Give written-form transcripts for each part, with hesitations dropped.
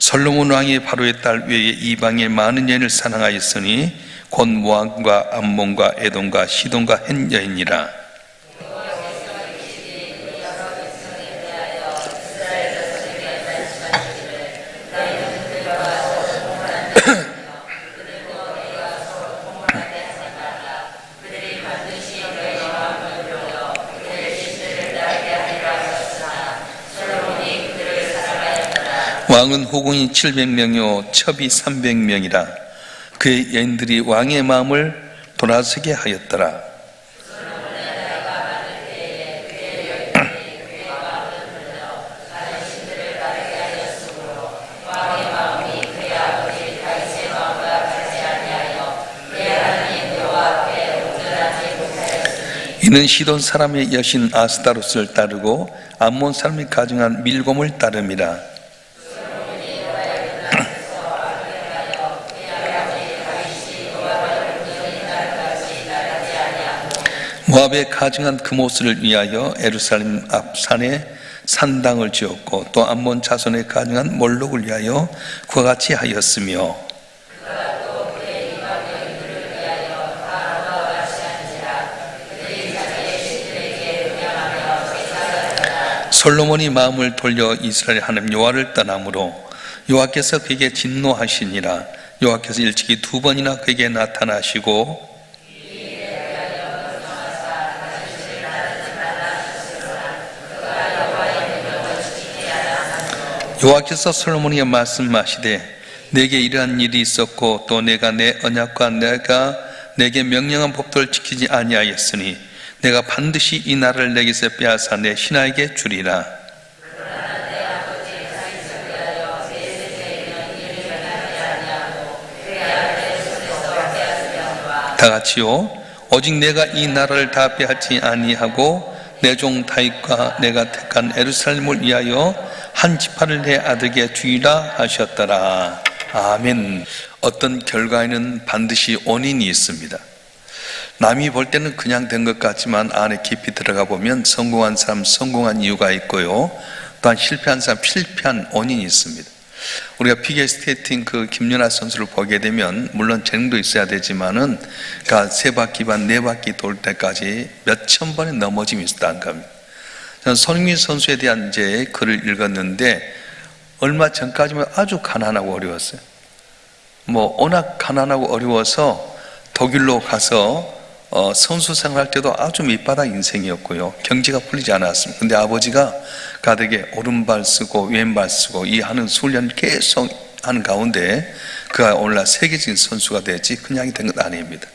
솔로몬 왕이 바로의 딸 외에 이방의 많은 여인을 사랑하였으니 곧 모압과 암몬과 에돔과 시돈과 헷 여인이라. 왕은 호궁이 700명이요 첩이 300명이라. 그의 여인들이 왕의 마음을 돌아서게 하였더라. 이는 시돈 사람의 여신 아스타로스를 따르고 암몬 사람이 가증한 밀곰을 따름이라. 모압에 가증한 금오스를 위하여 예루살렘 앞 산에 산당을 지었고 또 암몬 자손에 가증한 몰록을 위하여 그와 같이 하였으며 솔로몬이 마음을 돌려 이스라엘 하나님 여호와를 떠나므로 여호와께서 그에게 진노하시니라. 여호와께서 일찍이 2번이나 그에게 나타나시고 여호와께서 솔로몬에게 말씀하시되 내게 이러한 일이 있었고 또 내가 내 언약과 내가 내게 명령한 법도를 지키지 아니하였으니 내가 반드시 이 나라를 내게서 빼앗아 내 신하에게 주리라. 다 같이요. 오직 내가 이 나라를 다 빼앗지 아니하고 내 종 다윗과 내가 택한 예루살렘을 위하여 한 지파를 내 아들에게 주리라 하셨더라. 아멘. 어떤 결과에는 반드시 원인이 있습니다. 남이 볼 때는 그냥 된 것 같지만 안에 깊이 들어가 보면 성공한 사람 성공한 이유가 있고요, 또한 실패한 사람 실패한 원인이 있습니다. 우리가 피겨스케이팅 김연아 선수를 보게 되면 물론 재능도 있어야 되지만은 그러니까 3바퀴 반 4바퀴 돌 때까지 몇천 번의 넘어짐이 있었다는 겁니다. 저는 손흥민 선수에 대한 이제 글을 읽었는데 얼마 전까지만 아주 가난하고 어려웠어요. 워낙 가난하고 어려워서 독일로 가서 선수 생활할 때도 아주 밑바닥 인생이었고요. 경제가 풀리지 않았습니다. 근데 아버지가 가득에 오른발 쓰고 왼발 쓰고 이 하는 훈련을 계속 하는 가운데 그가 오늘날 세계적인 선수가 되지 그냥이 된 건 아닙니다.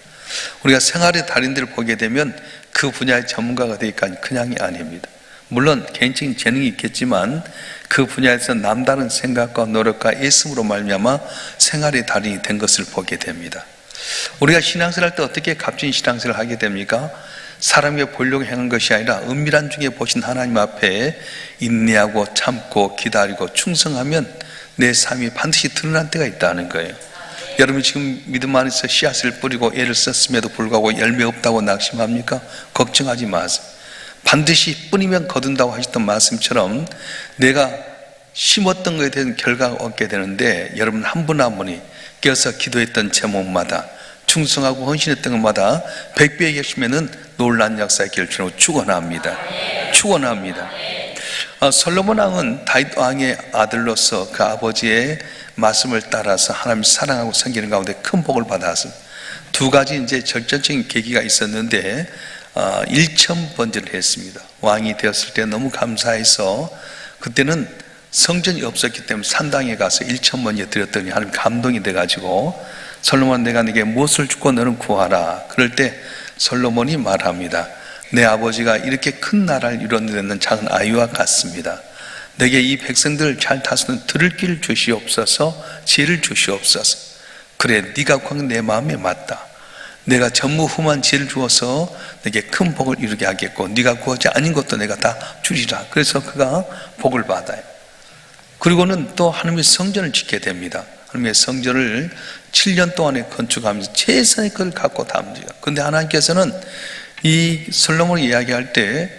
우리가 생활의 달인들을 보게 되면 그 분야의 전문가가 되기까지 그냥이 아닙니다. 물론 개인적인 재능이 있겠지만 그 분야에서 남다른 생각과 노력과 애씀으로 말미암아 생활의 달인이 된 것을 보게 됩니다. 우리가 신앙생활 할 때 어떻게 값진 신앙생활을 하게 됩니까? 사람에게 보려고 행한 것이 아니라 은밀한 중에 보신 하나님 앞에 인내하고 참고 기다리고 충성하면 내 삶이 반드시 드러날 때가 있다는 거예요. 여러분 지금 믿음 안에서 씨앗을 뿌리고 애를 썼음에도 불구하고 열매 없다고 낙심합니까? 걱정하지 마세요. 반드시 뿌리면 거둔다고 하셨던 말씀처럼 내가 심었던 것에 대한 결과가 얻게 되는데, 여러분 한 분 한 분이 깨어서 기도했던 제목마다 충성하고 헌신했던 것마다 100배의 계시면은 놀란 역사의 결실로 축원합니다. 축원합니다. 솔로몬 왕은 다윗 왕의 아들로서 그 아버지의 말씀을 따라서 하나님 사랑하고 섬기는 가운데 큰 복을 받았습니다. 2가지 이제 결정적인 계기가 있었는데 1,000번제를 했습니다. 왕이 되었을 때 너무 감사해서 그때는 성전이 없었기 때문에 산당에 가서 1,000번제 드렸더니 하나님 감동이 돼가지고 솔로몬 내가 네게 무엇을 주고 너는 구하라. 그럴 때 솔로몬이 말합니다. 내 아버지가 이렇게 큰 나라를 이루는 작은 아이와 같습니다. 내게 이 백성들 잘 다스리는 들을 길을 주시옵소서, 지혜를 주시옵소서. 그래 네가 구한 내 마음에 맞다. 내가 전무후무한 지혜를 주어서 내게 큰 복을 이루게 하겠고 네가 구하지 않은 것도 내가 다 주리라. 그래서 그가 복을 받아요. 그리고는 또 하나님의 성전을 짓게 됩니다. 하나님의 성전을 7년 동안에 건축하면서 최선의 것을 갖고 담지요. 그런데 하나님께서는 이 솔로몬을 이야기할 때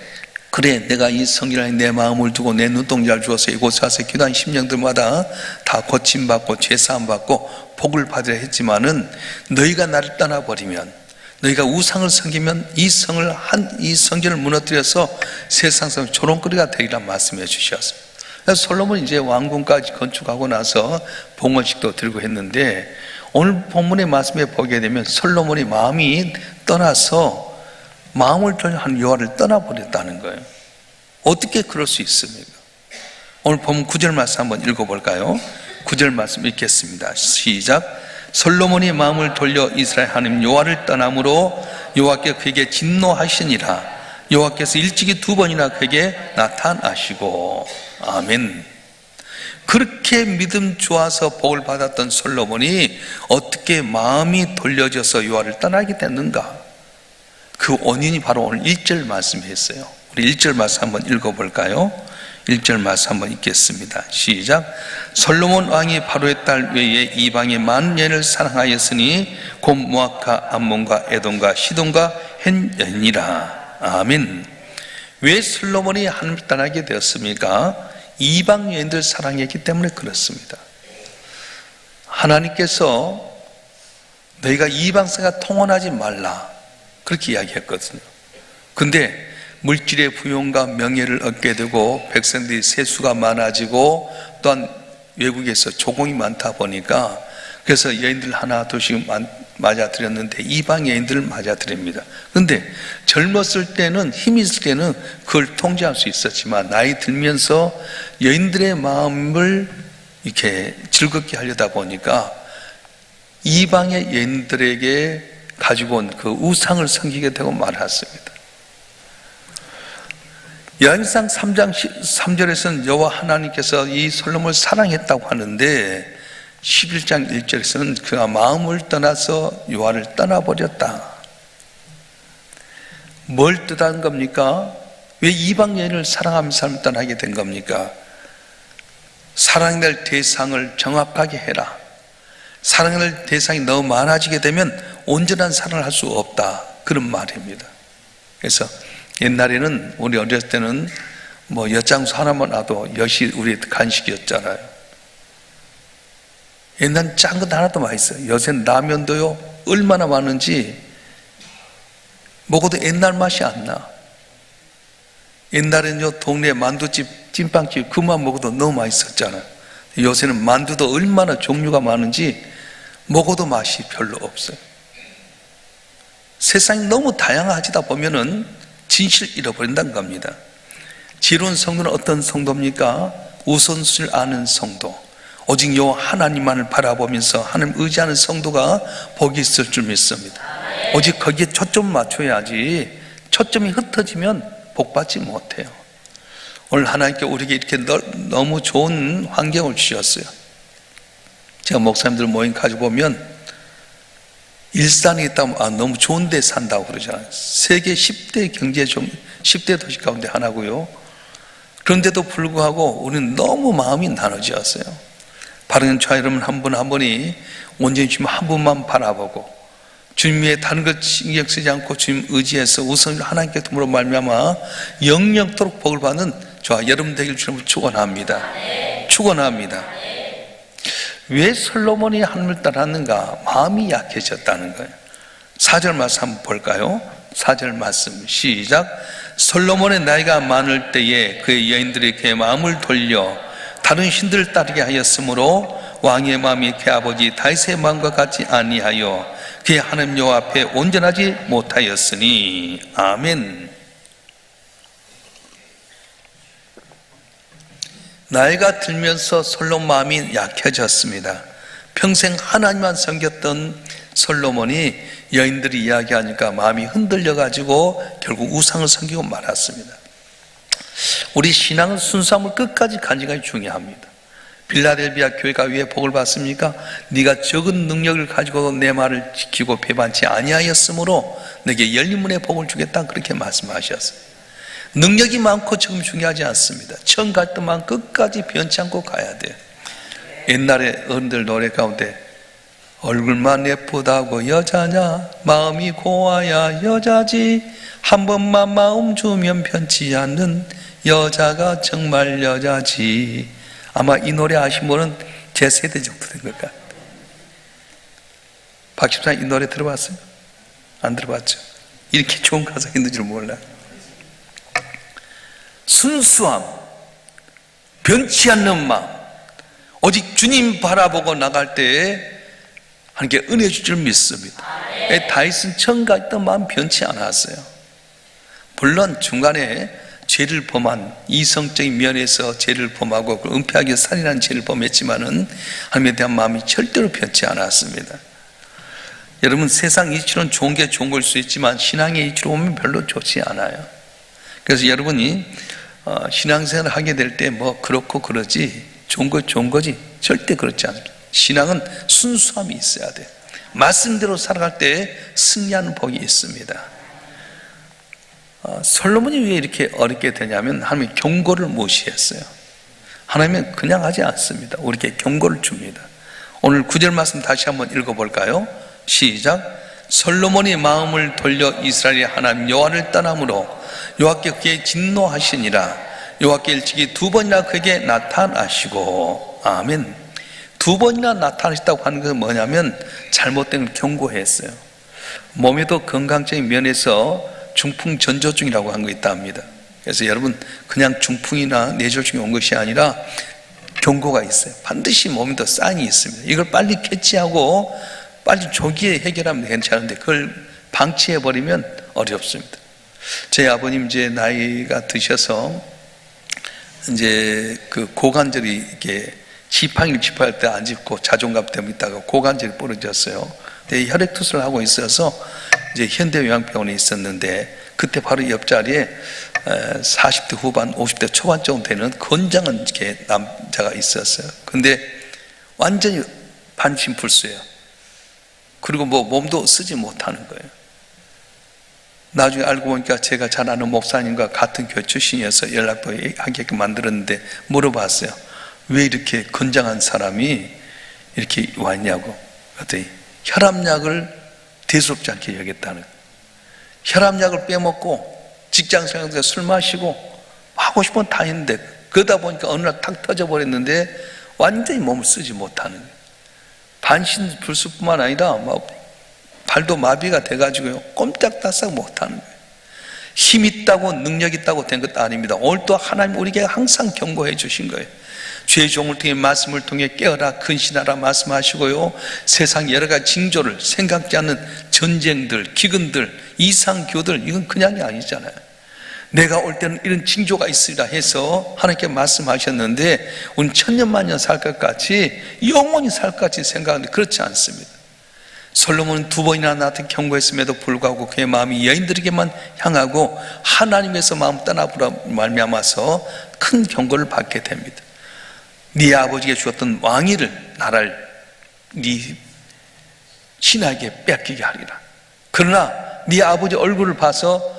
그래, 내가 이 성전에 내 마음을 두고 내 눈동자를 주어서 이곳에 와서 기도한 심령들마다 다 고침받고 죄사함받고 복을 받으려 했지만은 너희가 나를 떠나버리면, 너희가 우상을 섬기면 이 성전을 무너뜨려서 세상 사람 조롱거리가 되리라 말씀해 주셨습니다. 그래서 솔로몬이 이제 왕궁까지 건축하고 나서 봉헌식도 드리고 했는데, 오늘 본문의 말씀에 보게 되면 솔로몬이 마음이 떠나서 마음을 돌려 한 여호와를 떠나버렸다는 거예요. 어떻게 그럴 수 있습니까? 오늘 본문 9절 말씀 한번 읽어볼까요? 9절 말씀 읽겠습니다. 시작. 솔로몬이 마음을 돌려 이스라엘 하나님 여호와를 떠남으로 여호와께 그에게 진노하시니라. 여호와께서 일찍이 2번이나 그에게 나타나시고. 아멘. 그렇게 믿음 좋아서 복을 받았던 솔로몬이 어떻게 마음이 돌려져서 여호와를 떠나게 됐는가? 그 원인이 바로 오늘 1절 말씀이었어요. 우리 1절 말씀 한번 읽어볼까요? 1절 말씀 한번 읽겠습니다. 시작. 솔로몬 왕이 바로의 딸 외에 이방의 많은 여인을 사랑하였으니 곧 모압과 암몬과 에돔과 시돈과 헨연이라. 아멘. 왜 솔로몬이 하나님을 떠나게 되었습니까? 이방 여인들 사랑했기 때문에 그렇습니다. 하나님께서 너희가 이방세가 통혼하지 말라 그렇게 이야기했거든요. 근데 물질의 부용과 명예를 얻게 되고 백성들이 세수가 많아지고 또한 외국에서 조공이 많다 보니까 그래서 여인들 하나 둘씩 맞아들였는데 이방 여인들을 맞아들입니다. 근데 젊었을 때는 힘이 있을 때는 그걸 통제할 수 있었지만 나이 들면서 여인들의 마음을 이렇게 즐겁게 하려다 보니까 이방의 여인들에게 가지고 온 그 우상을 섬기게 되고 말았습니다. 열왕기상 3장 3절에서는 여호와 하나님께서 이 솔로몬을 사랑했다고 하는데 11장 1절에서는 그가 마음을 떠나서 여호와를 떠나버렸다. 뭘 뜻한 겁니까? 왜 이방 여인을 사랑하면서 삶을 떠나게 된 겁니까? 사랑될 대상을 정확하게 해라. 사랑할 대상이 너무 많아지게 되면 온전한 사랑을 할 수 없다, 그런 말입니다. 그래서 옛날에는 우리 어렸을 때는 뭐 엿장수 하나만 놔도 엿이 우리 간식이었잖아요. 옛날엔 짠 것 하나도 맛있어요. 요새는 라면도요 얼마나 많은지 먹어도 옛날 맛이 안 나. 옛날에는요 동네 만두집, 찐빵집 그만 먹어도 너무 맛있었잖아요. 요새는 만두도 얼마나 종류가 많은지 먹어도 맛이 별로 없어요. 세상이 너무 다양하다 보면은 진실 잃어버린다는 겁니다. 지혜로운 성도는 어떤 성도입니까? 우선순위를 아는 성도, 오직 여호와 하나님만을 바라보면서 하나님 의지하는 성도가 복이 있을 줄 믿습니다. 오직 거기에 초점을 맞춰야지 초점이 흩어지면 복받지 못해요. 오늘 하나님께 우리에게 이렇게 너무 좋은 환경을 주셨어요. 제가 목사님들 모임 가지고 보면 일산에 있다면 너무 좋은 데 산다고 그러잖아요. 세계 10대 경제 10대 도시 가운데 하나고요. 그런데도 불구하고 우리는 너무 마음이 나눠졌어요. 바른 자 여러분 한 분 한 분이 온전히 주님 한 분만 바라보고 주님 외에 다른 것 신경 쓰지 않고 주님 의지해서 우선 하나님께 도움으로 말미암아 영영토록 복을 받는 저와 여러분 되길 주님을 축원합니다. 축원합니다. 왜 솔로몬이 하나님을 따랐는가? 마음이 약해졌다는 거예요. 4절 말씀 한번 볼까요? 4절 말씀 시작. 솔로몬의 나이가 많을 때에 그의 여인들이 그의 마음을 돌려 다른 신들을 따르게 하였으므로 왕의 마음이 그의 아버지 다윗의 마음과 같지 아니하여 그의 하나님 여호와 앞에 온전하지 못하였으니. 아멘. 나이가 들면서 솔로몬 마음이 약해졌습니다. 평생 하나님만 섬겼던 솔로몬이 여인들이 이야기하니까 마음이 흔들려가지고 결국 우상을 섬기고 말았습니다. 우리 신앙은 순수함을 끝까지 간직하기 중요합니다. 빌라델비아 교회가 왜 복을 받습니까? 네가 적은 능력을 가지고 내 말을 지키고 배반치 아니하였으므로 내게 열린 문의 복을 주겠다, 그렇게 말씀하셨어요. 능력이 많고 지금 중요하지 않습니다. 처음 갈 때만 끝까지 변치 않고 가야 돼요. 옛날에 어른들 노래 가운데 얼굴만 예쁘다고 여자냐, 마음이 고와야 여자지. 한 번만 마음 주면 변치 않는 여자가 정말 여자지. 아마 이 노래 아신 분은 제 세대 정도 된 것 같아요. 박 집사님 이 노래 들어봤어요? 안 들어봤죠? 이렇게 좋은 가사가 있는 줄 몰라요. 순수함, 변치 않는 마음, 오직 주님 바라보고 나갈 때에 하나님께 은혜 줄 줄 믿습니다. 다윗은 처음 갔던 마음 변치 않았어요. 물론 중간에 죄를 범한, 이성적인 면에서 죄를 범하고 은폐하게 살인한 죄를 범했지만은 하나님에 대한 마음이 절대로 변치 않았습니다. 여러분, 세상 이치로는 좋은 게 좋은 걸 수 있지만 신앙의 이치로 보면 별로 좋지 않아요. 그래서 여러분이 신앙생활을 하게 될 때 뭐 그렇고 그러지, 좋은 거 좋은 거지, 절대 그렇지 않습니다. 신앙은 순수함이 있어야 돼요. 말씀대로 살아갈 때 승리하는 복이 있습니다. 솔로몬이 왜 이렇게 어렵게 되냐면 하나님의 경고를 무시했어요. 하나님은 그냥 하지 않습니다. 우리에게 경고를 줍니다. 오늘 9절 말씀 다시 한번 읽어볼까요? 시작. 솔로몬이 마음을 돌려 이스라엘의 하나님 여호와를 떠남으로 여호와께 그에게 진노하시니라. 여호와께 일찍이 두 번이나 그에게 나타나시고. 아멘. 두 번이나 나타나셨다고 하는 것은 뭐냐면 잘못된 걸 경고했어요. 몸에도 건강적인 면에서 중풍 전조증이라고 한 거 있다 합니다. 그래서 여러분, 그냥 중풍이나 뇌졸중이 온 것이 아니라 경고가 있어요. 반드시 몸에도 사인이 있습니다. 이걸 빨리 캐치하고 빨리 조기에 해결하면 괜찮은데 그걸 방치해버리면 어렵습니다. 제 아버님 이제 나이가 드셔서 이제 그 고관절이 이렇게 지팡이를 짚어할 때 안 짚고 자존감 때문에 있다가 고관절이 부러졌어요. 근데 혈액투수를 하고 있어서 이제 현대요양병원에 있었는데 그때 바로 옆자리에 40대 후반, 50대 초반 정도 되는 건장한 이렇게 남자가 있었어요. 근데 완전히 반신불수예요. 그리고 뭐 몸도 쓰지 못하는 거예요. 나중에 알고 보니까 제가 잘 아는 목사님과 같은 교회 출신이어서 연락도 하게끔 만들었는데 물어봤어요. 왜 이렇게 건장한 사람이 이렇게 왔냐고. 그랬더니 혈압약을 대수롭지 않게 여겼다는 거예요. 혈압약을 빼먹고 직장생활에서 술 마시고 하고 싶은 건 다 했는데 그러다 보니까 어느 날 탁 터져버렸는데 완전히 몸을 쓰지 못하는 거예요. 반신불수뿐만 아니라 발도 마비가 돼가지고요, 꼼짝달싹 못하는 거예요. 힘 있다고 능력 있다고 된 것도 아닙니다. 오늘 또 하나님 우리에게 항상 경고해 주신 거예요. 죄의 종을 통해 말씀을 통해 깨어라 근신하라 말씀하시고요, 세상 여러 가지 징조를, 생각지 않는 전쟁들, 기근들, 이상교들, 이건 그냥이 아니잖아요. 내가 올 때는 이런 징조가 있으리라 해서 하나님께 말씀하셨는데 우리는 천년만년 살 것 같이 영원히 살 것 같이 생각하는데 그렇지 않습니다. 솔로몬은 두 번이나 나한테 경고했음에도 불구하고 그의 마음이 여인들에게만 향하고 하나님에서 마음 떠나보라 말미암아서 큰 경고를 받게 됩니다. 네 아버지가 주었던 왕위를, 나라를 네 신하에게 뺏기게 하리라. 그러나 네 아버지 얼굴을 봐서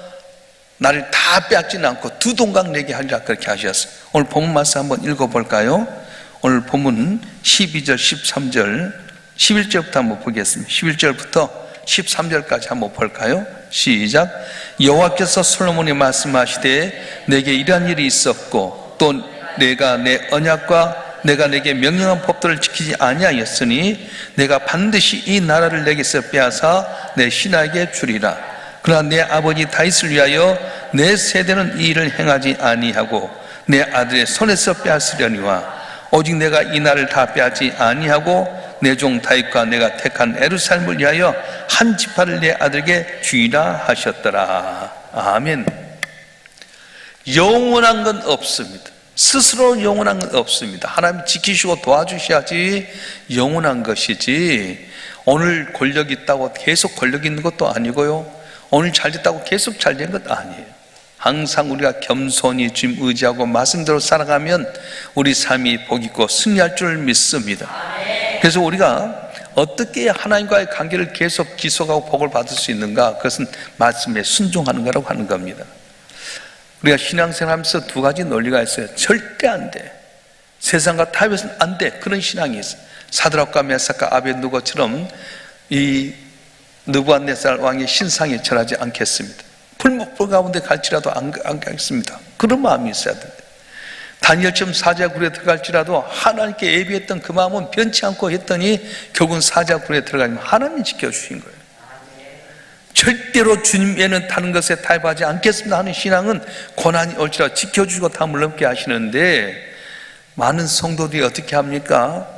나를 다 빼앗지는 않고 두 동강 내게 하리라, 그렇게 하셨어요. 오늘 본문 말씀 한번 읽어볼까요? 오늘 본문 12절, 13절, 11절부터 한번 보겠습니다. 11절부터 13절까지 한번 볼까요? 시작. 여호와께서 솔로몬에 말씀하시되 내게 이러한 일이 있었고 또 내가 내 언약과 내가 내게 명령한 법도를 지키지 아니하였으니 내가 반드시 이 나라를 내게서 빼앗아 내 신하에게 주리라. 그러나 내 아버지 다윗을 위하여 내 세대는 이 일을 행하지 아니하고 내 아들의 손에서 빼앗으려니와 오직 내가 이 나라를 다 빼앗지 아니하고 내 종 다윗과 내가 택한 예루살렘을 위하여 한 지파를 내 아들에게 주리라 하셨더라. 아멘. 영원한 건 없습니다. 스스로 영원한 건 없습니다. 하나님 지키시고 도와주셔야지 영원한 것이지, 오늘 권력 있다고 계속 권력 있는 것도 아니고요, 오늘 잘 됐다고 계속 잘 된 것도 아니에요. 항상 우리가 겸손히 주님 의지하고 말씀대로 살아가면 우리 삶이 복 있고 승리할 줄 믿습니다. 그래서 우리가 어떻게 하나님과의 관계를 계속 지속하고 복을 받을 수 있는가? 그것은 말씀에 순종하는 거라고 하는 겁니다. 우리가 신앙생활 하면서 두 가지 논리가 있어요. 절대 안 돼. 세상과 타협해서는 안 돼. 그런 신앙이 있어요. 사드락과 메삭과 아벳느고처럼 이 느부갓네살 왕의 신상에 절하지 않겠습니다. 불목불 가운데 갈지라도 안 가겠습니다. 그런 마음이 있어야 됩니다. 다니엘처럼 사자굴에 들어갈지라도 하나님께 예비했던 그 마음은 변치 않고 했더니 결국은 사자굴에 들어가면 하나님이 지켜주신 거예요. 절대로 주님에는 다른 것에 타협하지 않겠습니다 하는 신앙은 고난이 올지라도 지켜주고 담을 넘게 하시는데, 많은 성도들이 어떻게 합니까?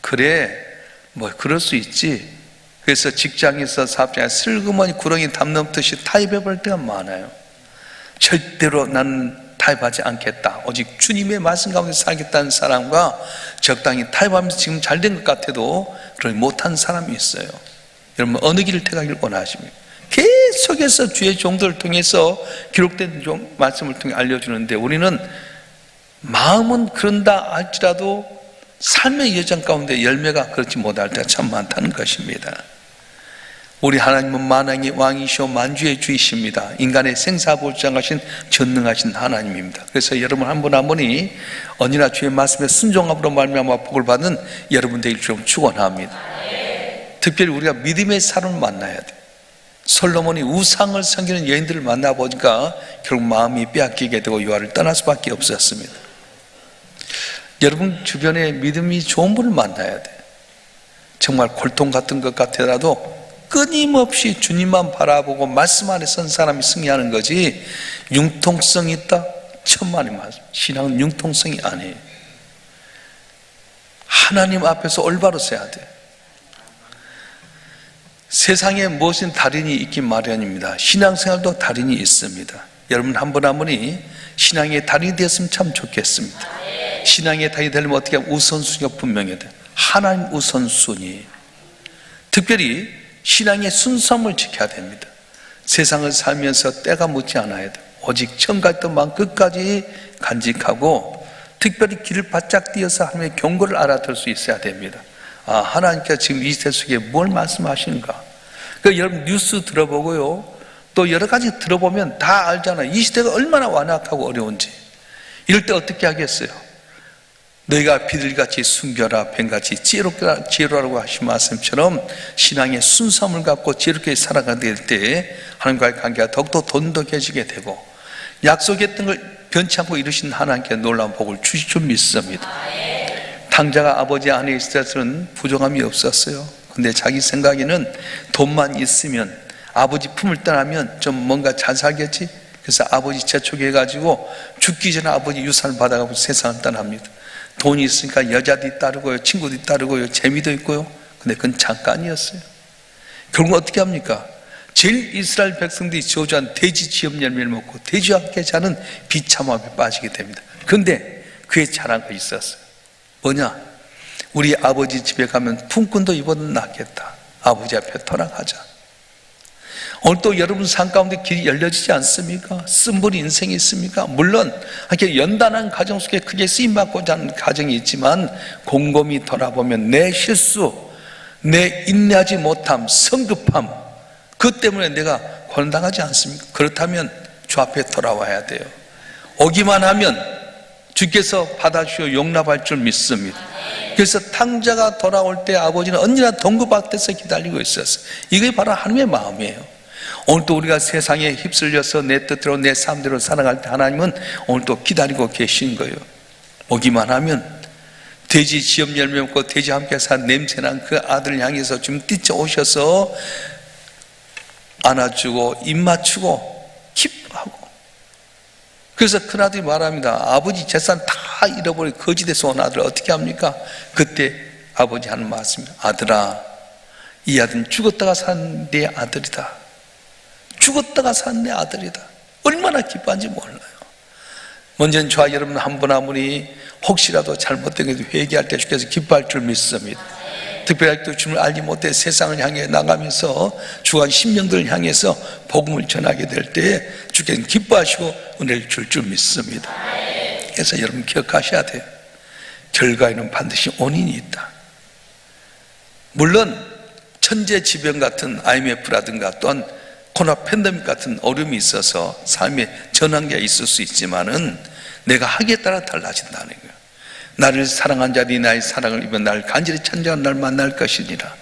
그래, 뭐 그럴 수 있지. 그래서 직장에서 사업장에서 슬그머니 구렁이 담 넘듯이 타협해버릴 때가 많아요. 절대로 나는 타협하지 않겠다, 오직 주님의 말씀 가운데 살겠다는 사람과 적당히 타협하면서 지금 잘된 것 같아도 그러지 못한 사람이 있어요. 여러분, 어느 길을 택하기를 원하십니까? 계속해서 주의 종들을 통해서 기록된 말씀을 통해 알려주는데, 우리는 마음은 그런다 할지라도 삶의 여정 가운데 열매가 그렇지 못할 때가 참 많다는 것입니다. 우리 하나님은 만왕의 왕이시오 만주의 주이십니다. 인간의 생사보장하신 전능하신 하나님입니다. 그래서 여러분 한 분 한 분이 언제나 주의 말씀에 순종함으로 말미암아 복을 받는 여러분 되길 좀 축원합니다. 특별히 우리가 믿음의 사람을 만나야 돼. 솔로몬이 우상을 섬기는 여인들을 만나보니까 결국 마음이 빼앗기게 되고 유아를 떠날 수밖에 없었습니다. 여러분 주변에 믿음이 좋은 분을 만나야 돼. 정말 골통 같은 것 같더라도 끊임없이 주님만 바라보고 말씀 안에 선 사람이 승리하는 거지, 융통성이 있다? 천만의 말씀. 신앙은 융통성이 아니에요. 하나님 앞에서 올바로 서야 돼. 세상에 무엇인 달인이 있긴 마련입니다. 신앙생활도 달인이 있습니다. 여러분 한 분 한 분이 신앙의 달인이 되었으면 참 좋겠습니다. 신앙의 달인이 되려면 어떻게 하면 우선순위가 분명해야 돼요. 하나님 우선순위. 특별히 신앙의 순수함을 지켜야 됩니다. 세상을 살면서 때가 묻지 않아야 돼요. 오직 처음 갔던 마음 끝까지 간직하고, 특별히 길을 바짝 띄어서 하나님의 경고를 알아들 수 있어야 됩니다. 아, 하나님께서 지금 이 시대 속에 뭘 말씀하시는가. 그러니까 여러분 뉴스 들어보고요, 또 여러 가지 들어보면 다 알잖아요. 이 시대가 얼마나 완악하고 어려운지. 이럴 때 어떻게 하겠어요? 너희가 비둘기같이 순결하 뱀같이 지혜로라고 하신 말씀처럼 신앙의 순수함을 갖고 지혜롭게 살아가게 될 때 하나님과의 관계가 더욱더 돈독해지게 되고, 약속했던 걸 변치 않고 이루신 하나님께 놀라운 복을 주실 줄 믿습니다. 탕자가 아버지 안에 있을 때는 부족함이 없었어요. 근데 자기 생각에는 돈만 있으면, 아버지 품을 떠나면 좀 뭔가 잘 살겠지. 그래서 아버지 재촉해가지고 죽기 전에 아버지 유산을 받아가고 세상을 떠납니다. 돈이 있으니까 여자도 따르고요, 친구도 따르고요, 재미도 있고요. 근데 그건 잠깐이었어요. 결국 어떻게 합니까? 제일 이스라엘 백성들이 저주한 돼지 지엽 열매를 먹고 돼지와 함께 자는 비참함에 빠지게 됩니다. 그런데 그에 잘한 거 있었어요. 뭐냐? 우리 아버지 집에 가면 품꾼도 입어도 낫겠다. 아버지 앞에 토락하자. 오늘 또 여러분 삶 가운데 길이 열려지지 않습니까? 쓴불이 인생이 있습니까? 물론 이렇게 연단한 가정 속에 크게 쓰임받고자 하는 가정이 있지만, 곰곰이 돌아보면 내 실수, 내 인내하지 못함, 성급함, 그 때문에 내가 고난당하지 않습니까? 그렇다면 주 앞에 돌아와야 돼요. 오기만 하면 주께서 받아주시고 용납할 줄 믿습니다. 그래서 탕자가 돌아올 때 아버지는 언제나 동급 앞에서 기다리고 있었어요. 이게 바로 하나님의 마음이에요. 오늘도 우리가 세상에 휩쓸려서 내 뜻대로 내 삶대로 살아갈 때 하나님은 오늘도 기다리고 계신 거예요. 오기만 하면 돼지 지엽 열매 먹고 돼지와 함께 산 냄새난 그 아들을 향해서 좀 뛰쳐오셔서 안아주고 입 맞추고 기뻐하고. 그래서 큰아들이 말합니다. 아버지 재산 다 잃어버린 거지돼서 온 아들 어떻게 합니까? 그때 아버지 하는 말씀입니다. 아들아, 이 아들은 죽었다가 산 내 아들이다. 죽었다가 산 내 아들이다. 얼마나 기뻐한지 몰라요. 먼저는 저와 여러분 한 분 한 분이 혹시라도 잘못된 것을 회개할 때 주께서 기뻐할 줄 믿습니다. 특별히 또 주님을 알지 못해 세상을 향해 나가면서 주한 심령들을 향해서 복음을 전하게 될 때 주께서 기뻐하시고 은혜를 줄 줄 믿습니다. 그래서 여러분 기억하셔야 돼요. 결과에는 반드시 원인이 있다. 물론 천재지변 같은 IMF라든가 또한 코로나 팬데믹 같은 어려움이 있어서 삶의 전환기가 있을 수 있지만은 내가 하기에 따라 달라진다는 거예요. 나를 사랑한 자들이 나의 사랑을 입어 나를 간절히 찬양하는 날 만날 것이니라.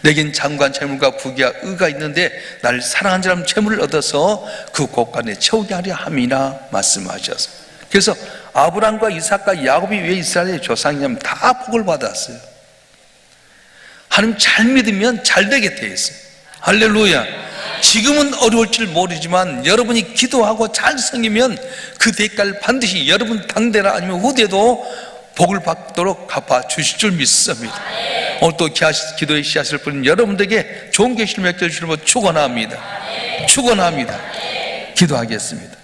내겐 장관 재물과 부귀와 의가 있는데 나를 사랑한 사람 재물을 얻어서 그 곳간에 채우게 하려 함이라 말씀하셔서, 그래서 아브라함과 이삭과 야곱이 왜 이스라엘의 조상이냐면 다 복을 받았어요. 하나님 잘 믿으면 잘 되게 돼 있어요. 할렐루야. 지금은 어려울지 모르지만 여러분이 기도하고 잘 섬기면 그 대가를 반드시 여러분 당대나 아니면 후대도 복을 받도록 갚아 주실 줄 믿습니다. 오늘 또 기도의 씨앗을 뿌린 여러분들에게 좋은 계시를 맺게 해주시고 축원합니다. 축원합니다. 기도하겠습니다.